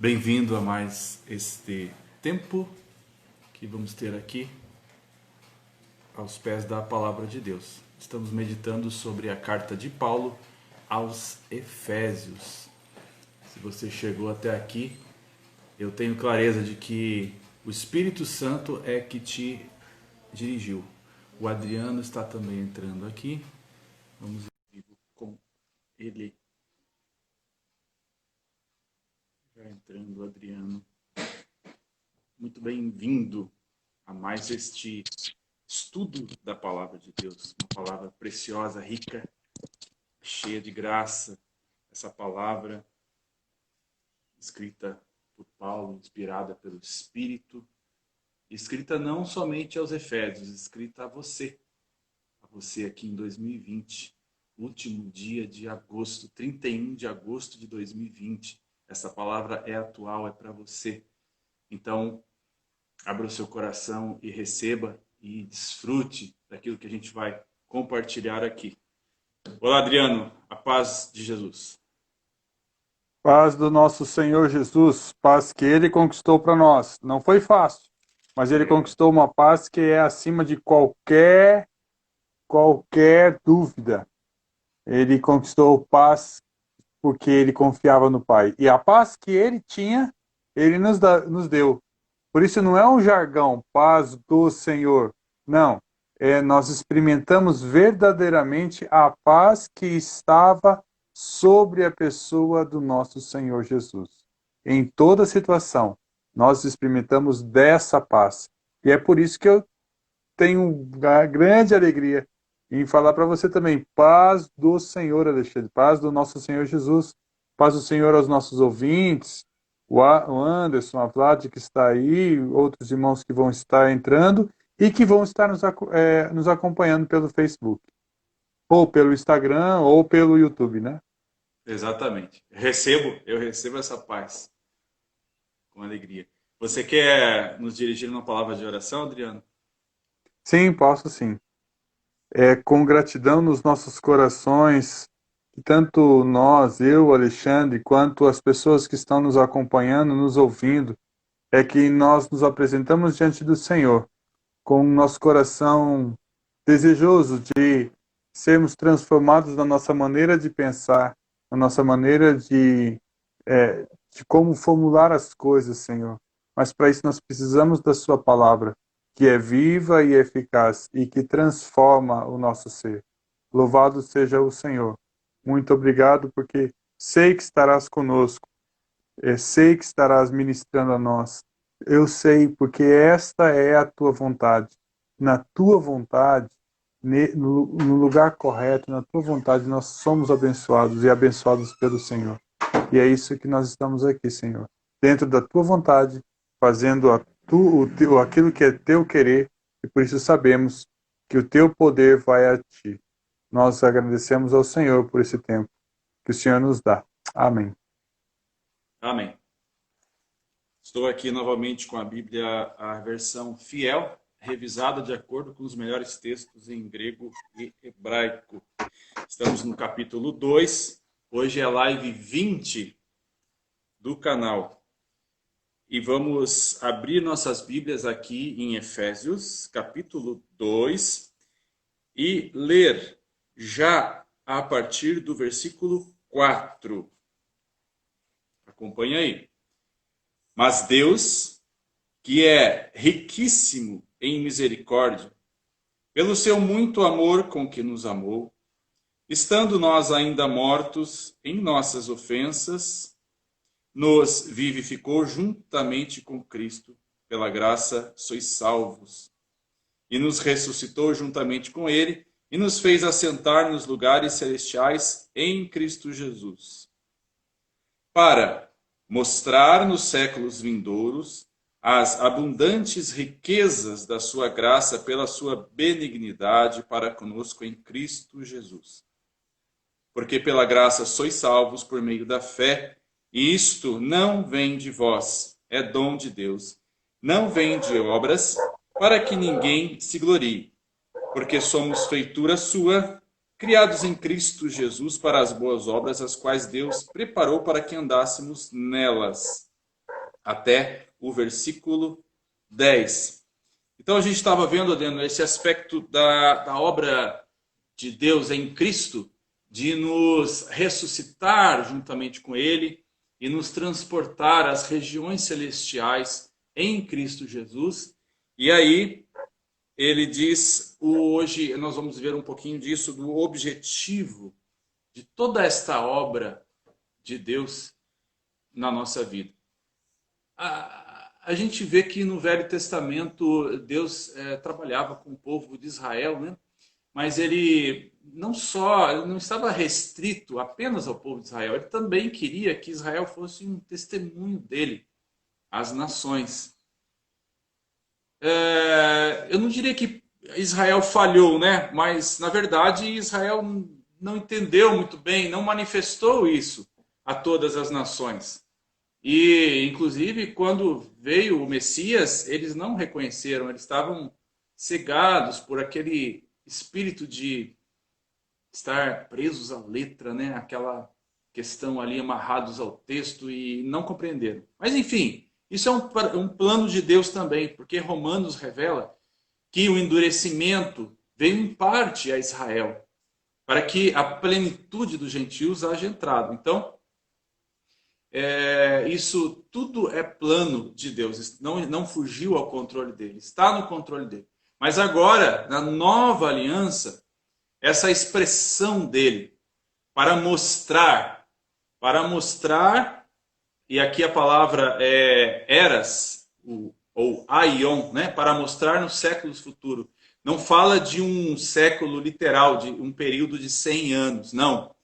Bem-vindo a mais este tempo que vamos ter aqui aos pés da Palavra de Deus. Estamos meditando sobre a carta de Paulo aos Efésios. Se você chegou até aqui, eu tenho clareza de que o Espírito Santo é que te dirigiu. O Adriano está também entrando aqui. Vamos ver com ele. Já entrando, Adriano. Muito bem-vindo a mais este estudo da Palavra de Deus. Uma palavra preciosa, rica, cheia de graça. Essa palavra escrita por Paulo, inspirada pelo Espírito, escrita não somente aos Efésios, escrita a você aqui em 2020, último dia de agosto, 31 de agosto de 2020. Essa palavra é atual, é para você. Então, abra o seu coração e receba e desfrute daquilo que a gente vai compartilhar aqui. Olá, Adriano, a paz de Jesus. Paz do nosso Senhor Jesus, paz que Ele conquistou para nós. Não foi fácil, mas Ele conquistou uma paz que é acima de qualquer dúvida. Ele conquistou paz porque Ele confiava no Pai. E a paz que Ele tinha, Ele nos deu. Por isso não é um jargão, paz do Senhor. Não, nós experimentamos verdadeiramente a paz que estava sobre a pessoa do nosso Senhor Jesus. Em toda situação, nós experimentamos dessa paz. E é por isso que eu tenho a grande alegria em falar para você também, paz do Senhor, Alexandre, paz do nosso Senhor Jesus, paz do Senhor aos nossos ouvintes, o Anderson, a Vlad que está aí, outros irmãos que vão estar entrando e que vão estar nos acompanhando pelo Facebook, ou pelo Instagram, ou pelo YouTube, né? Exatamente. Eu recebo essa paz com alegria. Você quer nos dirigir uma palavra de oração, Adriano? Sim, posso sim. Com gratidão nos nossos corações, que tanto nós, eu, Alexandre, quanto as pessoas que estão nos acompanhando, nos ouvindo, é que nós nos apresentamos diante do Senhor com o nosso coração desejoso de sermos transformados na nossa maneira de pensar, na nossa maneira de como formular as coisas, Senhor. Mas para isso nós precisamos da Sua palavra, que é viva e eficaz e que transforma o nosso ser. Louvado seja o Senhor. Muito obrigado, porque sei que estarás conosco, sei que estarás ministrando a nós. Eu sei, porque esta é a tua vontade. Na tua vontade, no lugar correto, na tua vontade, nós somos abençoados e abençoados pelo Senhor. E é isso que nós estamos aqui, Senhor. Dentro da tua vontade, fazendo aquilo que é teu querer, e por isso sabemos que o teu poder vai a ti. Nós agradecemos ao Senhor por esse tempo que o Senhor nos dá. Amém. Amém. Estou aqui novamente com a Bíblia, a versão fiel, revisada de acordo com os melhores textos em grego e hebraico. Estamos no capítulo 2. Hoje é a live 20 do canal. E vamos abrir nossas Bíblias aqui em Efésios, capítulo 2, e ler já a partir do versículo 4. Acompanha aí. Mas Deus, que é riquíssimo em misericórdia, pelo seu muito amor com que nos amou, estando nós ainda mortos em nossas ofensas, nos vivificou juntamente com Cristo, pela graça sois salvos, e nos ressuscitou juntamente com Ele, e nos fez assentar nos lugares celestiais em Cristo Jesus, para mostrar nos séculos vindouros as abundantes riquezas da sua graça pela sua benignidade para conosco em Cristo Jesus. Porque pela graça sois salvos por meio da fé, e isto não vem de vós, é dom de Deus. Não vem de obras, para que ninguém se glorie, porque somos feitura sua, criados em Cristo Jesus para as boas obras, as quais Deus preparou para que andássemos nelas. até o versículo 10. Então a gente estava vendo, Adriano, esse aspecto da obra de Deus em Cristo, de nos ressuscitar juntamente com Ele e nos transportar às regiões celestiais em Cristo Jesus. E aí ele diz, hoje nós vamos ver um pouquinho disso, do objetivo de toda esta obra de Deus na nossa vida. A gente vê que no Velho Testamento Deus trabalhava com o povo de Israel, né? Mas ele não estava restrito apenas ao povo de Israel, ele também queria que Israel fosse um testemunho dele às nações. Eu não diria que Israel falhou, né? Mas na verdade Israel não entendeu muito bem, não manifestou isso a todas as nações. E, inclusive, quando veio o Messias, eles não reconheceram, eles estavam cegados por aquele espírito de estar presos à letra, né? Aquela questão ali amarrados ao texto e não compreenderam. Mas, enfim, isso é um plano de Deus também, porque Romanos revela que o endurecimento veio em parte a Israel, para que a plenitude dos gentios haja entrado. Então, isso tudo é plano de Deus, não fugiu ao controle dele, está no controle dele. Mas agora, na nova aliança, essa expressão dele para mostrar, e aqui a palavra é eras, ou aion, né? Para mostrar nos séculos futuros. Não fala de um século literal, de um período de 100 anos, não.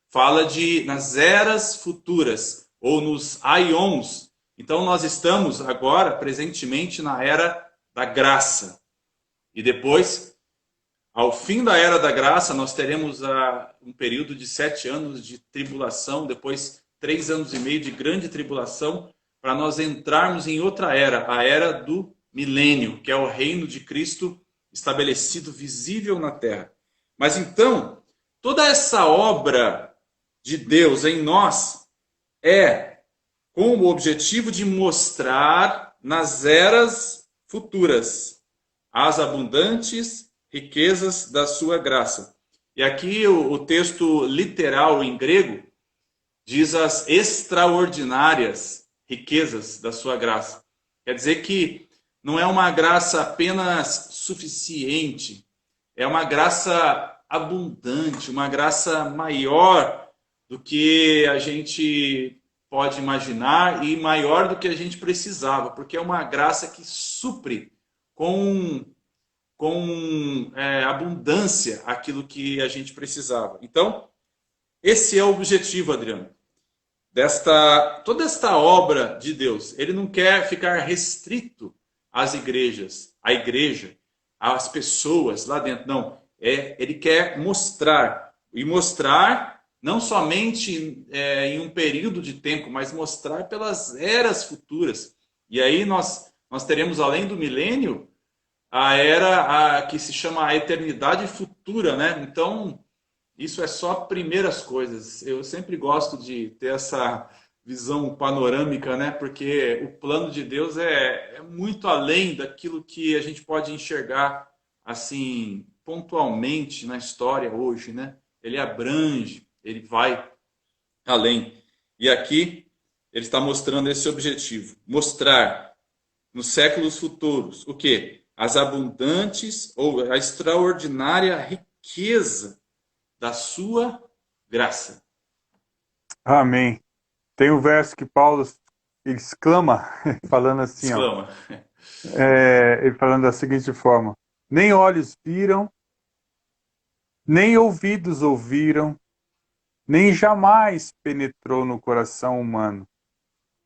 Fala de nas eras futuras, ou nos aions. Então nós estamos agora, presentemente, na era da graça. E depois, ao fim da era da graça, nós teremos um período de 7 anos de tribulação, depois 3 anos e meio de grande tribulação, para nós entrarmos em outra era, a era do milênio, que é o reino de Cristo estabelecido, visível na terra. Mas então, toda essa obra de Deus em nós é com o objetivo de mostrar nas eras futuras as abundantes riquezas da sua graça. E aqui o texto literal em grego diz as extraordinárias riquezas da sua graça. Quer dizer que não é uma graça apenas suficiente, é uma graça abundante, uma graça maior do que a gente pode imaginar e maior do que a gente precisava, porque é uma graça que supre com abundância aquilo que a gente precisava. Então, esse é o objetivo, Adriano, toda esta obra de Deus. Ele não quer ficar restrito às igrejas, à igreja, às pessoas lá dentro. Não, ele quer mostrar, e mostrar não somente em um período de tempo, mas mostrar pelas eras futuras. E aí nós teremos, além do milênio, a era que se chama a eternidade futura, né? Então, isso é só primeiras coisas. Eu sempre gosto de ter essa visão panorâmica, né? Porque o plano de Deus é muito além daquilo que a gente pode enxergar assim pontualmente na história hoje, né? Ele abrange, ele vai além. E aqui ele está mostrando esse objetivo, mostrar nos séculos futuros o quê? As abundantes ou a extraordinária riqueza da sua graça. Amém. Tem um verso que Paulo exclama, falando assim, Exclama. ele falando da seguinte forma: nem olhos viram, nem ouvidos ouviram, nem jamais penetrou no coração humano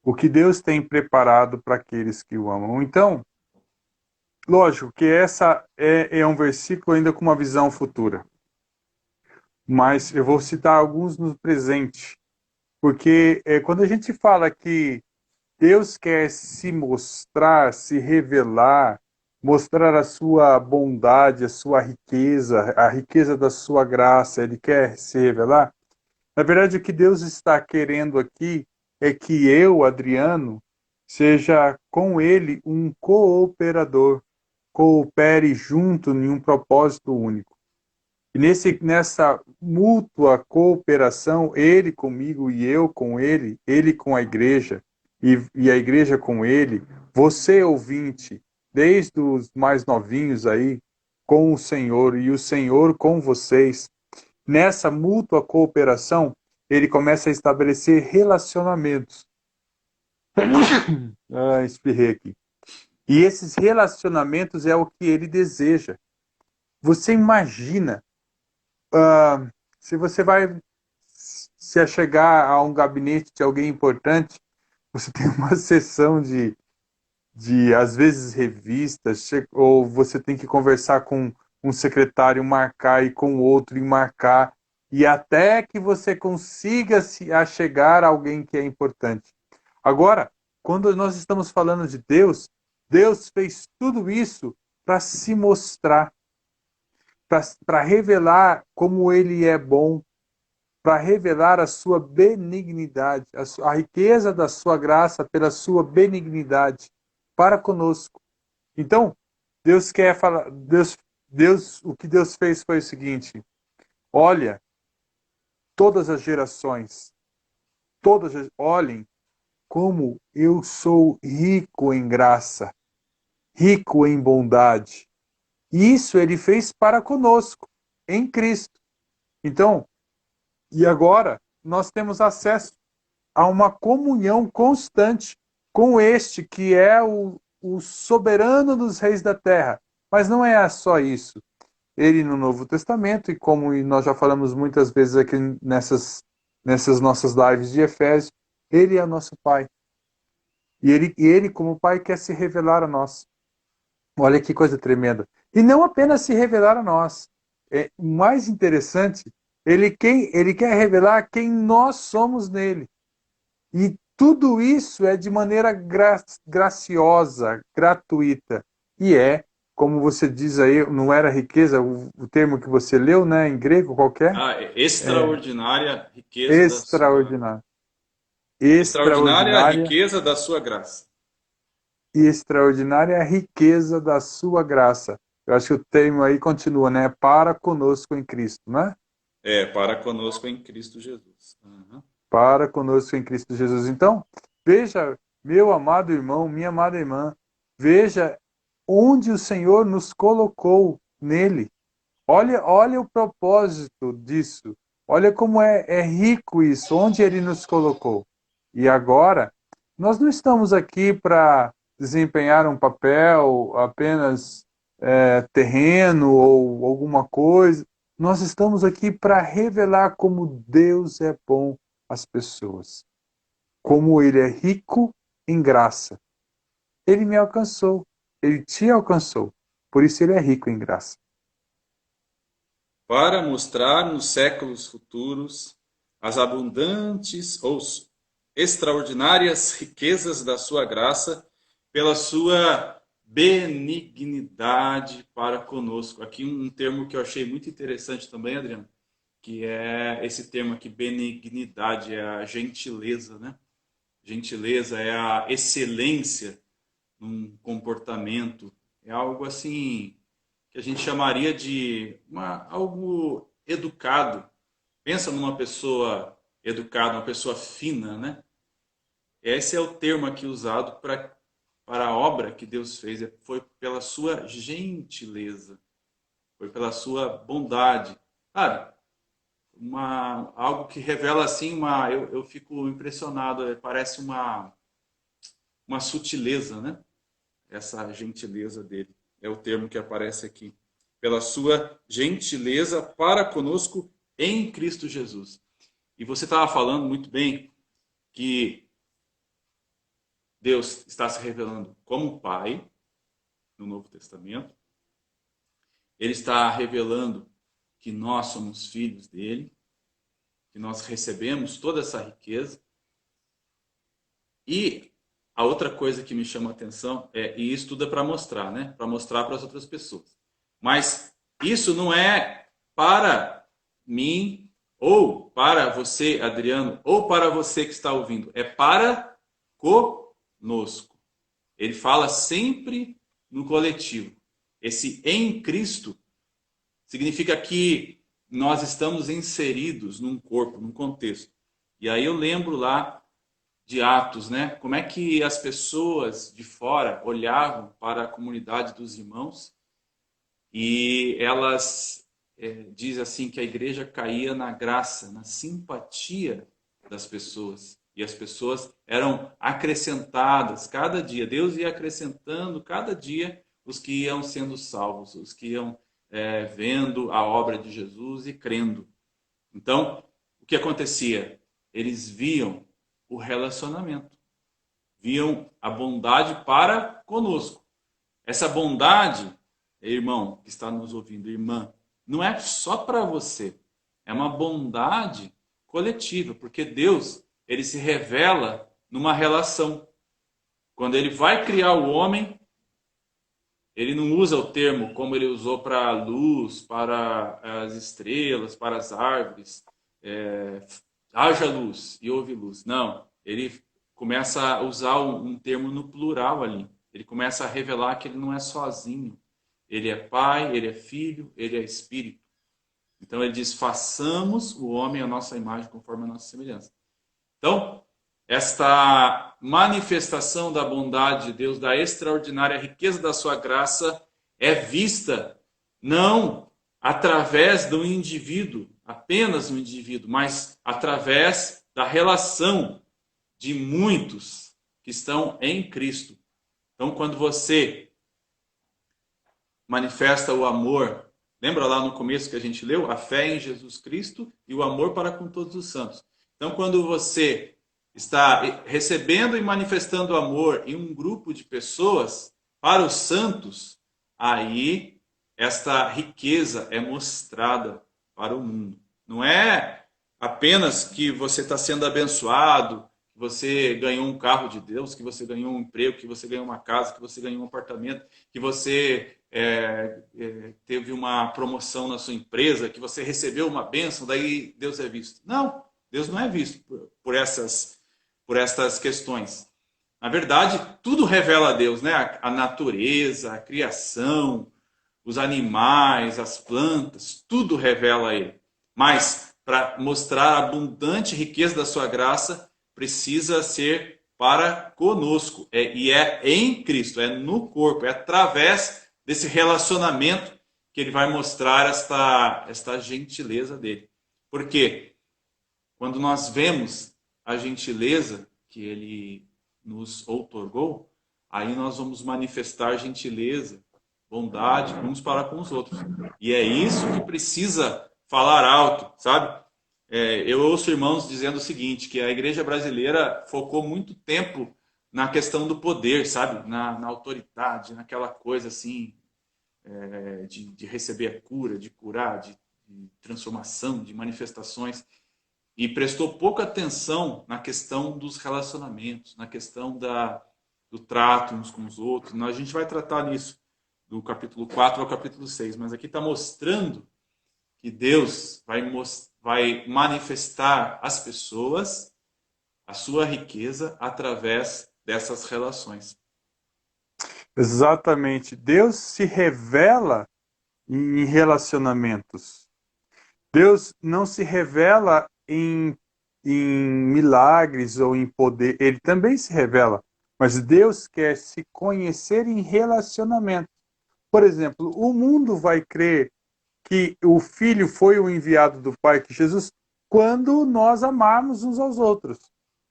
o que Deus tem preparado para aqueles que o amam. Então, lógico que essa é um versículo ainda com uma visão futura. Mas eu vou citar alguns no presente. Porque quando a gente fala que Deus quer se mostrar, se revelar, mostrar a sua bondade, a sua riqueza, a riqueza da sua graça, Ele quer se revelar. Na verdade, o que Deus está querendo aqui é que eu, Adriano, seja com ele um cooperador, coopere junto em um propósito único. E nessa mútua cooperação, ele comigo e eu com ele com a igreja e a igreja com ele, você ouvinte, desde os mais novinhos aí, com o Senhor e o Senhor com vocês, nessa mútua cooperação, ele começa a estabelecer relacionamentos. Espirrei aqui. E esses relacionamentos é o que ele deseja. Você imagina, se você vai se achegar a um gabinete de alguém importante, você tem uma sessão de às vezes, revistas, ou você tem que conversar com um secretário, marcar, e com o outro e marcar, e até que você consiga se achegar a alguém que é importante. Agora, quando nós estamos falando de Deus, Deus fez tudo isso para se mostrar, para revelar como Ele é bom, para revelar a sua benignidade, a riqueza da sua graça pela sua benignidade para conosco. Então, Deus quer falar, o que Deus fez foi o seguinte: olha, todas as gerações, olhem como eu sou rico em graça, rico em bondade. E isso ele fez para conosco, em Cristo. Então, e agora nós temos acesso a uma comunhão constante com este que é o soberano dos reis da terra. Mas não é só isso. Ele no Novo Testamento, e como nós já falamos muitas vezes aqui nessas nossas lives de Efésios, ele é nosso Pai. E ele, como Pai, quer se revelar a nós. Olha que coisa tremenda. E não apenas se revelar a nós. O mais interessante, ele quer revelar quem nós somos nele. E tudo isso é de maneira graciosa, gratuita. E como você diz aí, não era riqueza, o termo que você leu, né, em grego qualquer? Extraordinária riqueza da sua... Extraordinária. Extraordinária Extraordinária riqueza da sua graça. e extraordinária riqueza da sua graça. Eu acho que o termo aí continua, né? Para conosco em Cristo, né? Para conosco em Cristo Jesus. Uhum. Para conosco em Cristo Jesus. Então, veja, meu amado irmão, minha amada irmã, veja onde o Senhor nos colocou nele. Olha o propósito disso. Olha como é rico isso, onde ele nos colocou. E agora, nós não estamos aqui para desempenhar um papel apenas terreno ou alguma coisa. Nós estamos aqui para revelar como Deus é bom às pessoas. Como ele é rico em graça. Ele me alcançou. Ele te alcançou. Por isso ele é rico em graça. Para mostrar nos séculos futuros as abundantes ou extraordinárias riquezas da sua graça pela sua benignidade para conosco. Aqui um termo que eu achei muito interessante também, Adriano, que é esse termo aqui, benignidade, é a gentileza, né? Gentileza é a excelência num comportamento, é algo assim que a gente chamaria de algo educado. Pensa numa pessoa educada, uma pessoa fina, né? Esse é o termo aqui usado para a obra que Deus fez. Foi pela sua gentileza, foi pela sua bondade. Sabe? Algo que revela assim, eu fico impressionado, parece uma sutileza, né? Essa gentileza dele. É o termo que aparece aqui. Pela sua gentileza para conosco em Cristo Jesus. E você estava falando muito bem que Deus está se revelando como Pai no Novo Testamento. Ele está revelando que nós somos filhos dele, que nós recebemos toda essa riqueza. E a outra coisa que me chama a atenção e isso tudo é para mostrar, né? Para mostrar para as outras pessoas. Mas isso não é para mim, ou para você, Adriano, ou para você que está ouvindo. É para conosco. Ele fala sempre no coletivo. Esse em Cristo significa que nós estamos inseridos num corpo, num contexto. E aí eu lembro lá de Atos, né? Como é que as pessoas de fora olhavam para a comunidade dos irmãos e elas dizem assim que a igreja caía na graça, na simpatia das pessoas. E as pessoas eram acrescentadas cada dia. Deus ia acrescentando cada dia os que iam sendo salvos, os que iam vendo a obra de Jesus e crendo. Então, o que acontecia? Eles viam o relacionamento, viam a bondade para conosco. Essa bondade, irmão que está nos ouvindo, irmã, não é só para você, é uma bondade coletiva, porque Deus, ele se revela numa relação. Quando ele vai criar o homem, ele não usa o termo como ele usou para a luz, para as estrelas, para as árvores, haja luz e houve luz. Não, ele começa a usar um termo no plural ali. Ele começa a revelar que ele não é sozinho. Ele é Pai, ele é Filho, ele é Espírito. Então ele diz, façamos o homem à nossa imagem conforme a nossa semelhança. Então, esta manifestação da bondade de Deus, da extraordinária riqueza da sua graça, é vista não através do indivíduo, apenas do indivíduo, mas através da relação de muitos que estão em Cristo. Então, quando você manifesta o amor, lembra lá no começo que a gente leu? A fé em Jesus Cristo e o amor para com todos os santos. Então, quando você está recebendo e manifestando amor em um grupo de pessoas para os santos, aí esta riqueza é mostrada para o mundo. Não é apenas que você está sendo abençoado, que você ganhou um carro de Deus, que você ganhou um emprego, que você ganhou uma casa, que você ganhou um apartamento, que você teve uma promoção na sua empresa, que você recebeu uma bênção, daí Deus é visto. Não, Deus não é visto por estas questões. Na verdade, tudo revela a Deus, né? A natureza, a criação, os animais, as plantas, tudo revela a Ele. Mas, para mostrar a abundante riqueza da sua graça, precisa ser para conosco. E é em Cristo, é no corpo, é através desse relacionamento que Ele vai mostrar esta gentileza dEle. Por quê? Quando nós vemos a gentileza que Ele nos outorgou, aí nós vamos manifestar gentileza, bondade uns para com os outros. E é isso que precisa falar alto, sabe? Eu ouço irmãos dizendo o seguinte, que a igreja brasileira focou muito tempo na questão do poder, sabe? Na autoridade, naquela coisa assim, de receber a cura, de curar, de transformação, de manifestações. E prestou pouca atenção na questão dos relacionamentos, na questão do trato uns com os outros. A gente vai tratar nisso do capítulo 4 ao capítulo 6, mas aqui está mostrando que Deus vai manifestar às pessoas a sua riqueza através dessas relações. Exatamente. Deus se revela em relacionamentos. Deus não se revela em milagres ou em poder. Ele também se revela. Mas Deus quer se conhecer em relacionamento. Por exemplo, o mundo vai crer que o Filho foi o enviado do Pai, que Jesus, quando nós amarmos uns aos outros.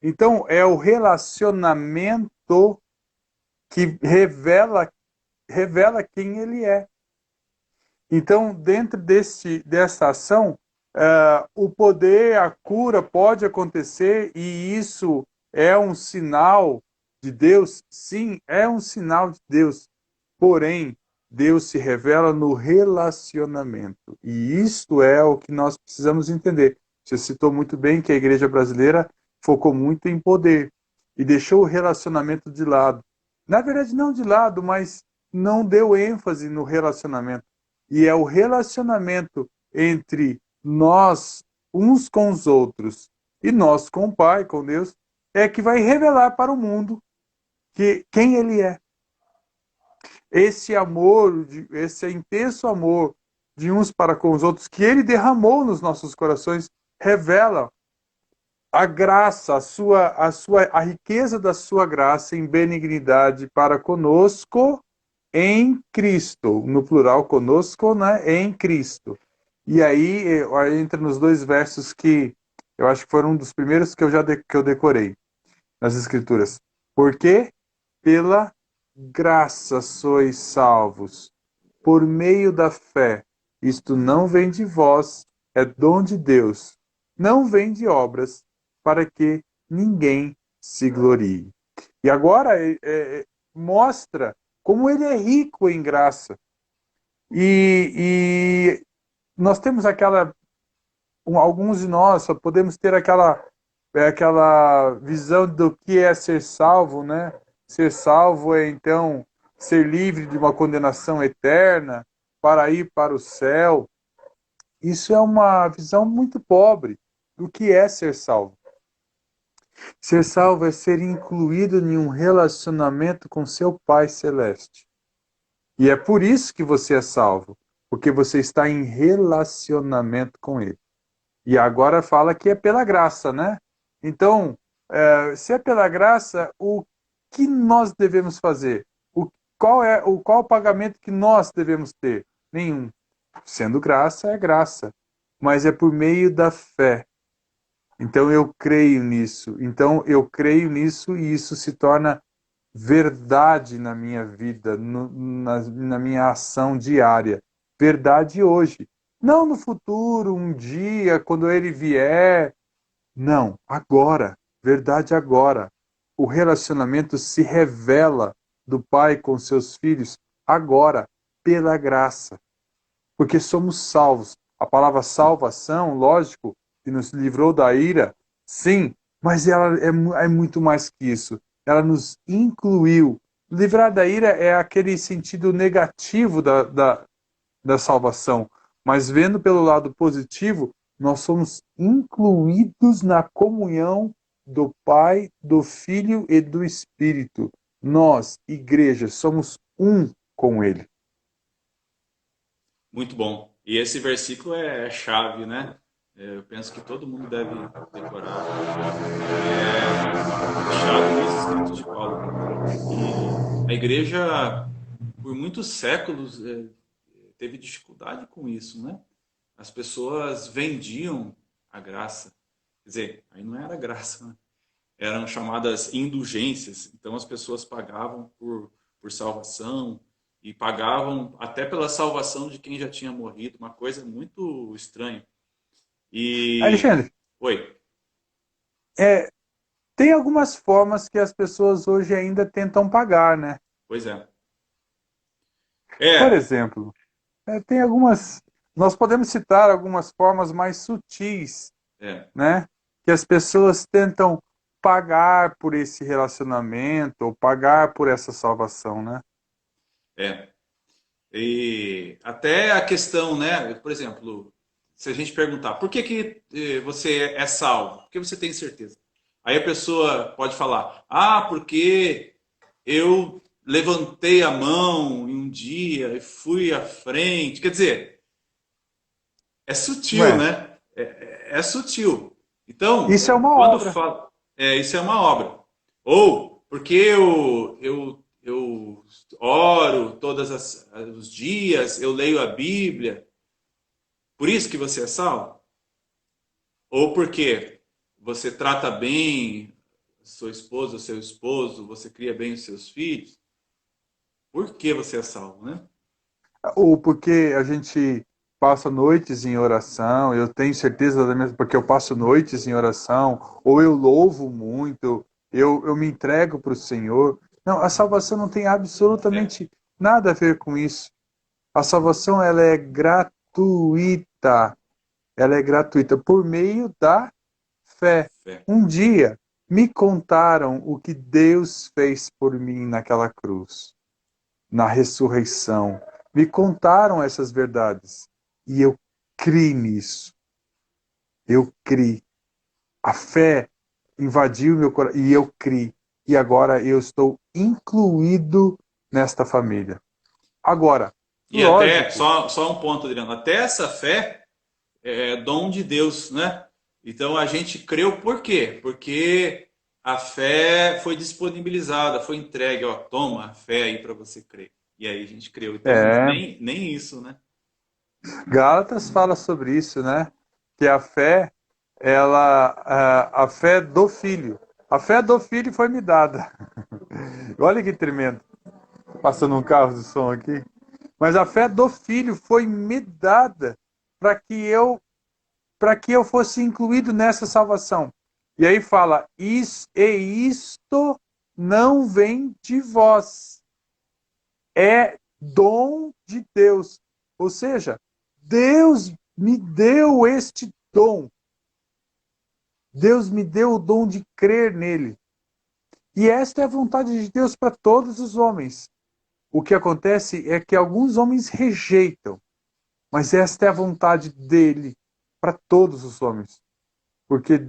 Então, é o relacionamento que revela quem Ele é. Então, dentro dessa ação, o poder, a cura pode acontecer e isso é um sinal de Deus? Sim, é um sinal de Deus. Porém, Deus se revela no relacionamento. E isto é o que nós precisamos entender. Você citou muito bem que a igreja brasileira focou muito em poder e deixou o relacionamento de lado. Na verdade, não de lado, mas não deu ênfase no relacionamento. E é o relacionamento entre nós, uns com os outros, e nós com o Pai, com Deus, é que vai revelar para o mundo que quem ele é. Esse amor, esse intenso amor de uns para com os outros que ele derramou nos nossos corações, revela a graça, a riqueza da sua graça em benignidade para conosco em Cristo, no plural conosco, né, em Cristo. E aí entra nos dois versos que eu acho que foram um dos primeiros que eu decorei nas Escrituras. Porque pela graça sois salvos, por meio da fé. Isto não vem de vós, é dom de Deus. Não vem de obras, para que ninguém se glorie. E agora mostra como ele é rico em graça. E nós temos alguns de nós só podemos ter aquela visão do que é ser salvo, né? Ser salvo é então ser livre de uma condenação eterna para ir para o céu. Isso é uma visão muito pobre do que é ser salvo. Ser salvo é ser incluído em um relacionamento com seu Pai Celeste. E é por isso que você é salvo, porque você está em relacionamento com Ele. E agora fala que é pela graça, né? Então, se é pela graça, o que nós devemos fazer? Qual o pagamento que nós devemos ter? Nenhum. Sendo graça, é graça. Mas é por meio da fé. Então eu creio nisso. Então eu creio nisso e isso se torna verdade na minha vida, na minha ação diária. Verdade hoje. Não no futuro, um dia, quando ele vier. Não, agora. Verdade agora. O relacionamento se revela do pai com seus filhos agora, pela graça. Porque somos salvos. A palavra salvação, lógico, que nos livrou da ira, sim, mas ela é muito mais que isso. Ela nos incluiu. Livrar da ira é aquele sentido negativo da salvação, mas vendo pelo lado positivo, nós somos incluídos na comunhão do Pai, do Filho e do Espírito. Nós, igreja, somos um com Ele. Muito bom. E esse versículo é chave, né? Eu penso que todo mundo deve decorar. É chave nos escritos de Paulo. E a igreja, por muitos séculos, teve dificuldade com isso, né? As pessoas vendiam a graça. Quer dizer, aí não era graça, né? Eram chamadas indulgências. Então as pessoas pagavam por salvação e pagavam até pela salvação de quem já tinha morrido. Uma coisa muito estranha. E. Alexandre, Oi. é, tem algumas formas que as pessoas hoje ainda tentam pagar, né? Pois é. Por É, exemplo, tem algumas. Nós podemos citar algumas formas mais sutis, é, né? Que as pessoas tentam pagar por esse relacionamento ou pagar por essa salvação, né? é. E até a questão, né? Por exemplo, se a gente perguntar por que, que você é salvo? Por que você tem certeza? Aí a pessoa pode falar: ah, porque eu levantei a mão em um dia e fui à frente. Quer dizer, é sutil, Ué, né? É sutil. Então, isso é uma quando obra. fala. Isso é uma obra. Ou porque eu oro os dias, eu leio a Bíblia, por isso que você é salvo? Ou porque você trata bem sua esposa, seu esposo, você cria bem os seus filhos? Por que você é salvo, né? Ou porque a gente passa noites em oração, eu tenho certeza da minha, porque eu passo noites em oração, ou eu louvo muito, eu me entrego para o Senhor. Não, a salvação não tem É, absolutamente nada a ver com isso. A salvação ela é gratuita. Ela é gratuita por meio da fé. fé. Um dia me contaram o que Deus fez por mim naquela cruz, na ressurreição. Me contaram essas verdades e eu criei nisso. Eu criei. A fé invadiu meu coração e eu criei. E agora eu estou incluído nesta família. Agora, E até, lógico, só um ponto, Adriano, até essa fé é dom de Deus, né? Então a gente creu por quê? Porque a fé foi disponibilizada, foi entregue, ó, toma a fé aí para você crer. E aí a gente creu. Então é, nem isso, né? Gálatas fala sobre isso, né? Que a fé, a fé do filho. A fé do filho foi me dada. Olha que tremendo. Passando um carro de som aqui. Mas a fé do filho foi me dada para que eu fosse incluído nessa salvação. E aí fala: isto não vem de vós, é dom de Deus. Ou seja, Deus me deu este dom. Deus me deu o dom de crer nele. E esta é a vontade de Deus para todos os homens. O que acontece é que alguns homens rejeitam, mas esta é a vontade dele para todos os homens. Porque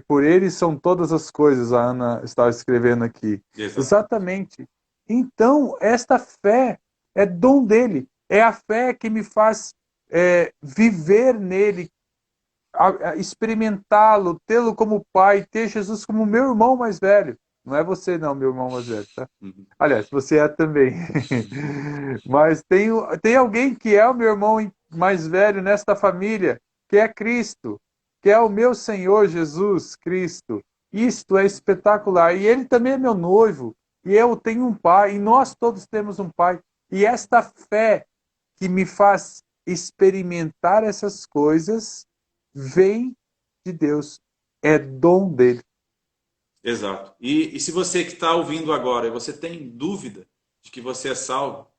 por ele são todas as coisas, a Ana estava escrevendo aqui. Exatamente. Exatamente. Então, esta fé é dom dele. É a fé que me faz viver nele, experimentá-lo, tê-lo como pai, ter Jesus como meu irmão mais velho. Não é você, não, meu irmão mais velho, tá? Uhum. Aliás, você é também. Mas tem alguém que é o meu irmão mais velho nesta família, que é Cristo, que é o meu Senhor Jesus Cristo. Isto é espetacular. E ele também é meu noivo. E eu tenho um pai. E nós todos temos um pai. E esta fé que me faz experimentar essas coisas vem de Deus. É dom dele. Exato. E se você que está ouvindo agora, e você tem dúvida de que você é salvo,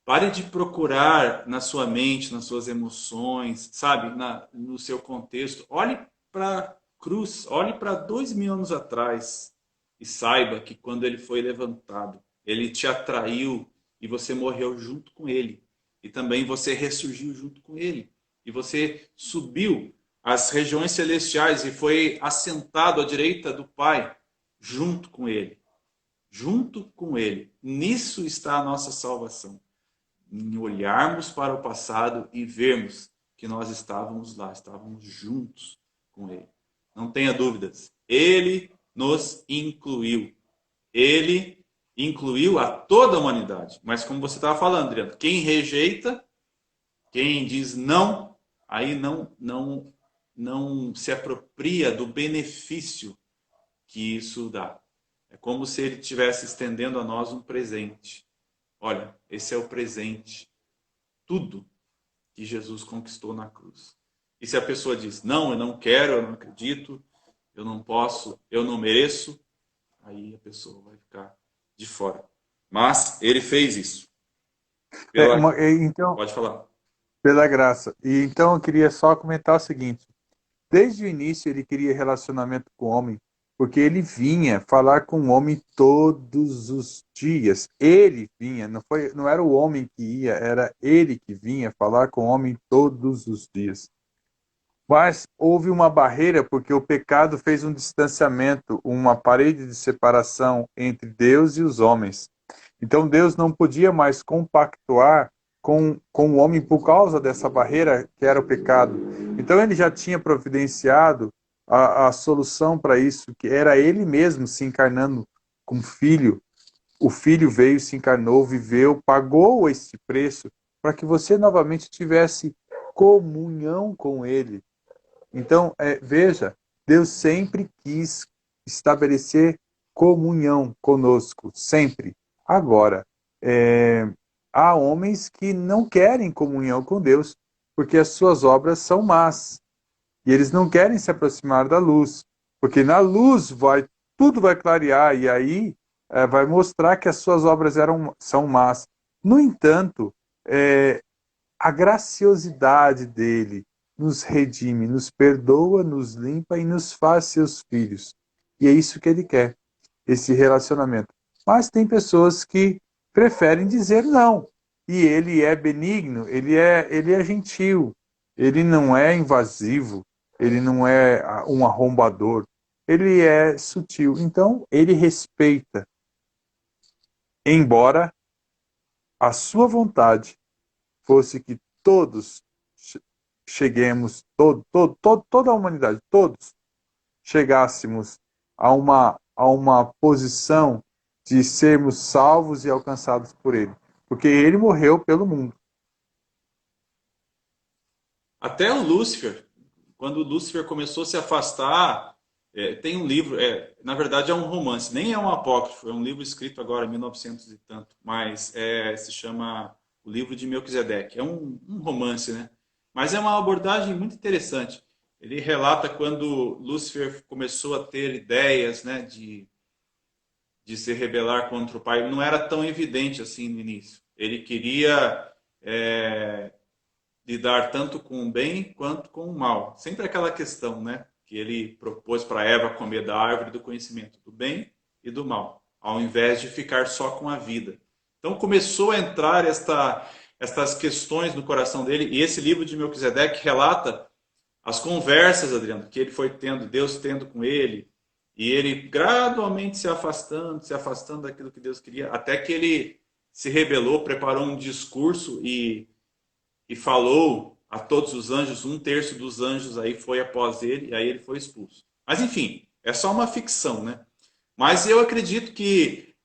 pare de procurar na sua mente, nas suas emoções, sabe, no seu contexto. Olhe para a cruz, olhe para 2.000 anos atrás e saiba que quando ele foi levantado, ele te atraiu e você morreu junto com ele. E também você ressurgiu junto com ele. E você subiu às regiões celestiais e foi assentado à direita do Pai junto com ele. Junto com ele. Nisso está a nossa salvação, em olharmos para o passado e vermos que nós estávamos lá, estávamos juntos com Ele. Não tenha dúvidas. Ele nos incluiu. Ele incluiu a toda a humanidade. Mas como você estava falando, Adriano, quem rejeita, quem diz não, aí não se apropria do benefício que isso dá. É como se ele estivesse estendendo a nós um presente. Olha, esse é o presente. Tudo que Jesus conquistou na cruz. E se a pessoa diz, não, eu não quero, eu não acredito, eu não posso, eu não mereço, aí a pessoa vai ficar de fora. Mas ele fez isso. Então, Pode falar. pela graça. E então eu queria só comentar o seguinte: desde o início ele queria relacionamento com o homem, porque ele vinha falar com o homem todos os dias. Ele vinha, não era o homem que ia, era ele que vinha falar com o homem todos os dias. Mas houve uma barreira porque o pecado fez um distanciamento, uma parede de separação entre Deus e os homens. Então Deus não podia mais compactuar com o homem por causa dessa barreira que era o pecado. Então ele já tinha providenciado a solução para isso, que era ele mesmo se encarnando como filho. O filho veio, se encarnou, viveu, pagou esse preço para que você novamente tivesse comunhão com ele. Então, veja, Deus sempre quis estabelecer comunhão conosco, sempre. Agora, há homens que não querem comunhão com Deus, porque as suas obras são más. E eles não querem se aproximar da luz, porque na luz tudo vai clarear, e aí vai mostrar que as suas obras são más. No entanto, a graciosidade dele nos redime, nos perdoa, nos limpa e nos faz seus filhos. E é isso que ele quer, esse relacionamento. Mas tem pessoas que preferem dizer não. E ele é benigno, ele é gentil, ele não é invasivo, ele não é um arrombador, ele é sutil. Então, ele respeita. embora a sua vontade fosse que todos cheguemos, toda a humanidade, todos chegássemos a uma posição de sermos salvos e alcançados por Ele. Porque Ele morreu pelo mundo. Até o Lúcifer, quando o Lúcifer começou a se afastar, tem um livro, na verdade é um romance, nem é um apócrifo, é um livro escrito agora em 1900 e tanto, mas se chama O Livro de Melquisedeque. É um romance, né? Mas é uma abordagem muito interessante. Ele relata quando Lúcifer começou a ter ideias, né, de se rebelar contra o pai. Não era tão evidente assim no início. Ele queria lidar tanto com o bem quanto com o mal. Sempre aquela questão, né, que ele propôs para Eva comer da árvore do conhecimento do bem e do mal, ao invés de ficar só com a vida. Então começou a entrar estas questões no coração dele, e esse livro de Melquisedeque relata as conversas, Adriano, que ele foi tendo, Deus tendo com ele, e ele gradualmente se afastando daquilo que Deus queria, até que ele se rebelou, preparou um discurso e falou a todos os anjos, um terço dos anjos aí foi após ele, e aí ele foi expulso. Mas enfim, é só uma ficção, né? Mas eu acredito que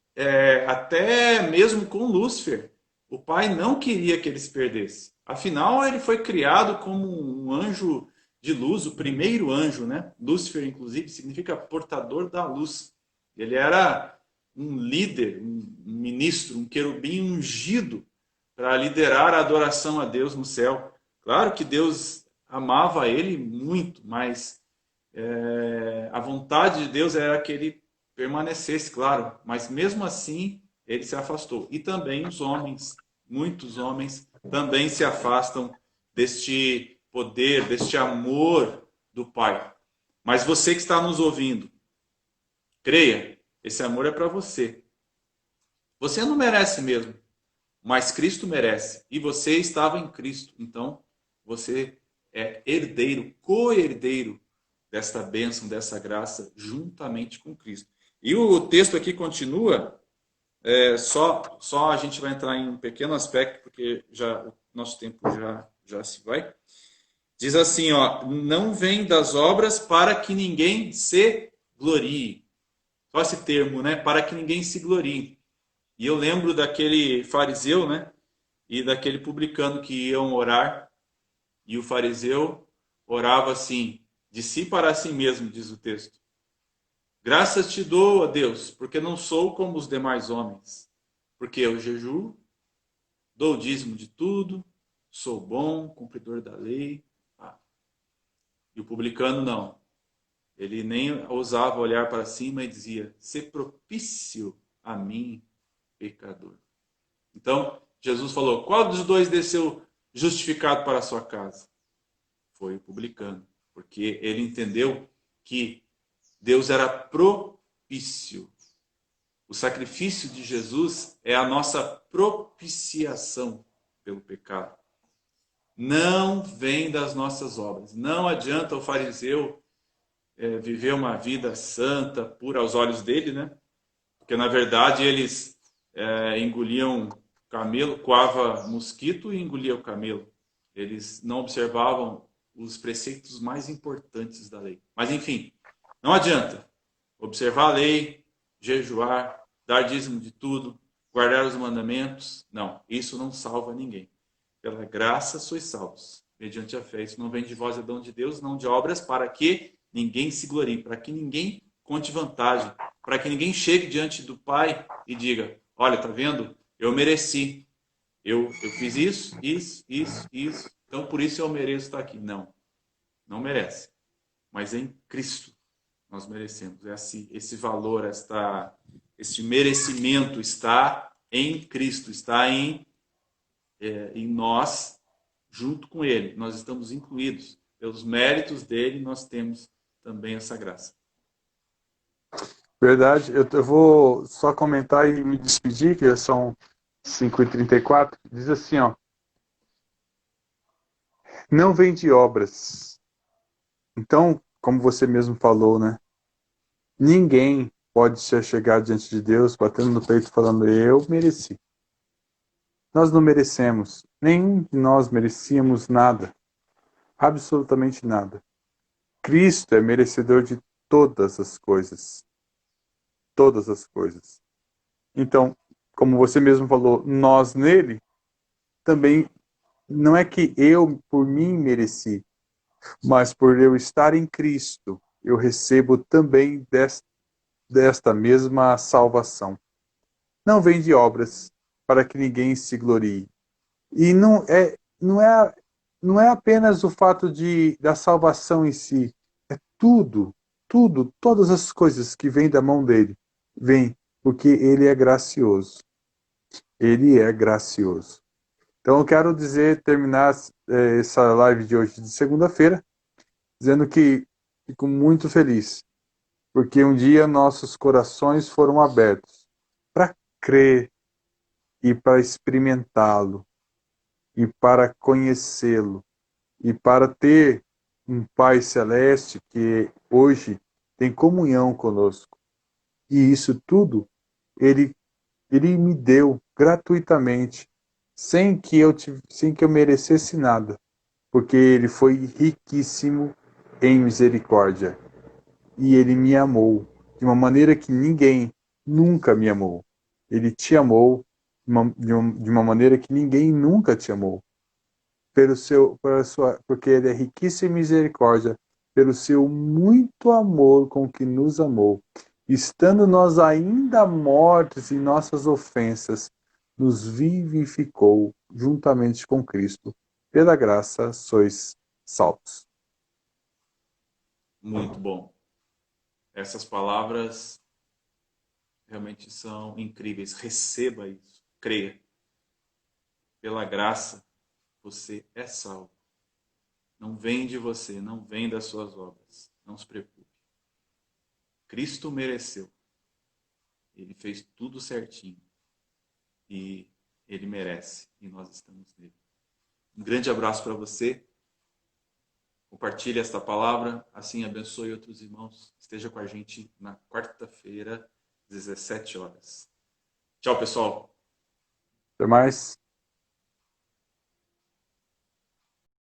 até mesmo com Lúcifer, o pai não queria que ele se perdesse. Afinal, ele foi criado como um anjo de luz, o primeiro anjo, né? Lúcifer, inclusive, significa portador da luz. Ele era um líder, um ministro, um querubim ungido para liderar a adoração a Deus no céu. Claro que Deus amava ele muito, mas a vontade de Deus era que ele permanecesse, claro, mas mesmo assim ele se afastou. E também os homens, muitos homens, também se afastam deste poder, deste amor do Pai. Mas você que está nos ouvindo, creia, esse amor é para você. Você não merece mesmo, mas Cristo merece. E você estava em Cristo. Então, você é herdeiro, co-herdeiro desta bênção, dessa graça, juntamente com Cristo. E o texto aqui continua, só a gente vai entrar em um pequeno aspecto, porque já o nosso tempo já se vai. Diz assim, ó, não vem das obras para que ninguém se glorie. Só esse termo, né? Para que ninguém se glorie. E eu lembro daquele fariseu, né? E daquele publicano que iam orar. E o fariseu orava assim, de si para si mesmo, diz o texto. Graças te dou, ó Deus, porque não sou como os demais homens. Porque eu jejuo, dou o dízimo de tudo, sou bom, cumpridor da lei. E o publicano não. Ele nem ousava olhar para cima e dizia, ser propício a mim, pecador. Então, Jesus falou, qual dos dois desceu justificado para a sua casa? Foi o publicano, porque ele entendeu que Deus era propício. O sacrifício de Jesus é a nossa propiciação pelo pecado. Não vem das nossas obras. Não adianta o fariseu viver uma vida santa, pura aos olhos dele, né? Porque na verdade eles engoliam camelo, coava mosquito e engolia o camelo. Eles não observavam os preceitos mais importantes da lei. Mas enfim, não adianta observar a lei, jejuar, dar dízimo de tudo, guardar os mandamentos. Não, isso não salva ninguém. Pela graça sois salvos, mediante a fé. Isso não vem de vós, é dom de Deus, não de obras, para que ninguém se glorie, para que ninguém conte vantagem, para que ninguém chegue diante do Pai e diga, olha, tá vendo? Eu mereci. Eu fiz isso. Então, por isso eu mereço estar aqui. Não, não merece. Mas em Cristo nós merecemos. Esse valor, este merecimento está em Cristo, está em nós, junto com Ele. Nós estamos incluídos. Pelos méritos dele, nós temos também essa graça. Verdade. Eu vou só comentar e me despedir, que já são 5h34. Diz assim, ó. Não vem de obras. Então, como você mesmo falou, né? Ninguém pode se chegar diante de Deus, batendo no peito, falando, eu mereci. Nós não merecemos, nenhum de nós merecíamos nada, absolutamente nada. Cristo é merecedor de todas as coisas, todas as coisas. Então, como você mesmo falou, nós nele, também não é que eu por mim mereci, mas por eu estar em Cristo, eu recebo também desta mesma salvação. Não vem de obras, para que ninguém se glorie. E não é apenas o fato da salvação em si, é todas as coisas que vêm da mão dele, vêm porque ele é gracioso. Ele é gracioso. Então eu quero terminar essa live de hoje de segunda-feira, dizendo que fico muito feliz, porque um dia nossos corações foram abertos para crer e para experimentá-lo e para conhecê-lo e para ter um Pai Celeste que hoje tem comunhão conosco. E isso tudo ele, ele me deu gratuitamente, sem que eu merecesse nada, porque ele foi riquíssimo em misericórdia. E ele me amou de uma maneira que ninguém nunca me amou. Ele te amou de uma maneira que ninguém nunca te amou. Porque ele é riquíssimo em misericórdia, pelo seu muito amor com que nos amou. Estando nós ainda mortos em nossas ofensas, nos vivificou juntamente com Cristo. Pela graça sois salvos. Muito bom. Essas palavras realmente são incríveis. Receba isso. Creia. Pela graça, você é salvo. Não vem de você, não vem das suas obras. Não se preocupe. Cristo mereceu. Ele fez tudo certinho. E ele merece. E nós estamos nele. Um grande abraço para você. Compartilhe esta palavra. Assim abençoe outros irmãos. Esteja com a gente na quarta-feira, 17 horas. Tchau, pessoal. Até mais.